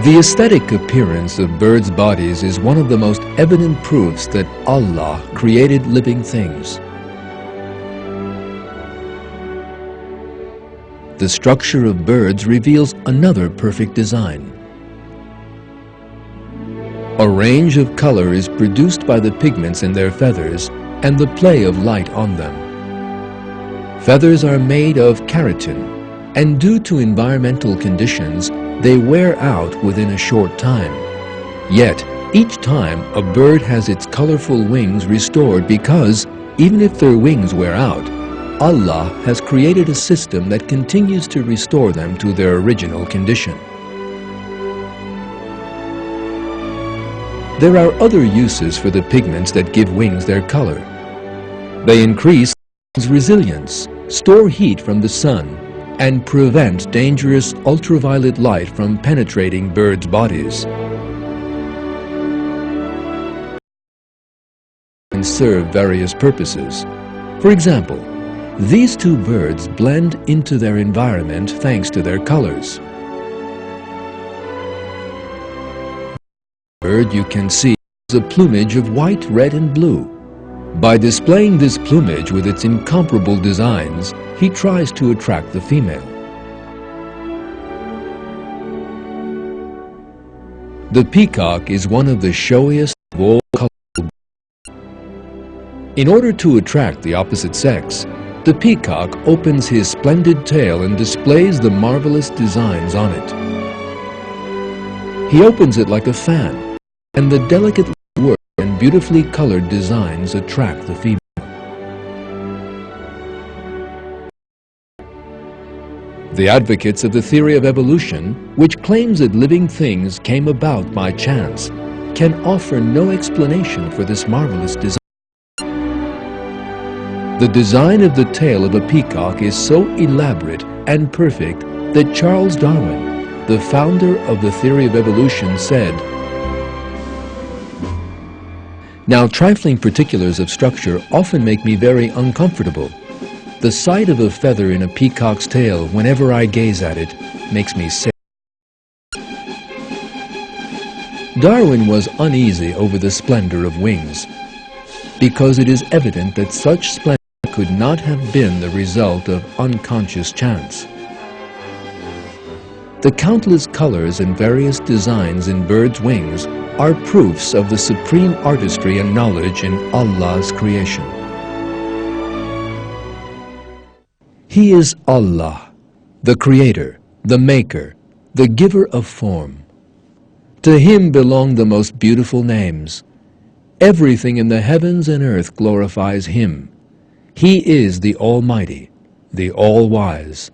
The aesthetic appearance of birds' bodies is one of the most evident proofs that Allah created living things. The structure of birds reveals another perfect design. A range of color is produced by the pigments in their feathers and the play of light on them. Feathers are made of keratin, and due to environmental conditions, they wear out within a short time. Yet, each time a bird has its colorful wings restored because, even if their wings wear out, Allah has created a system that continues to restore them to their original condition. There are other uses for the pigments that give wings their color. They increase resilience, store heat from the sun, and prevent dangerous ultraviolet light from penetrating birds' bodies. And serve various purposes. For example, these two birds blend into their environment thanks to their colors. The bird you can see is a plumage of white, red, and blue. By displaying this plumage with its incomparable designs, he tries to attract the female. The peacock is one of the showiest of all colorful birds. In order to attract the opposite sex, the peacock opens his splendid tail and displays the marvelous designs on it. He opens it like a fan, and the delicately worked and beautifully colored designs attract the female. The advocates of the theory of evolution, which claims that living things came about by chance, can offer no explanation for this marvelous design. The design of the tail of a peacock is so elaborate and perfect that Charles Darwin, the founder of the theory of evolution, said, "Now, trifling particulars of structure often make me very uncomfortable. The sight of a feather in a peacock's tail, whenever I gaze at it, makes me sick." Darwin was uneasy over the splendor of wings, because it is evident that such splendor could not have been the result of unconscious chance. The countless colors and various designs in birds' wings are proofs of the supreme artistry and knowledge in Allah's creation. He is Allah, the Creator, the Maker, the Giver of form. To Him belong the most beautiful names. Everything in the heavens and earth glorifies Him. He is the Almighty, the All-Wise.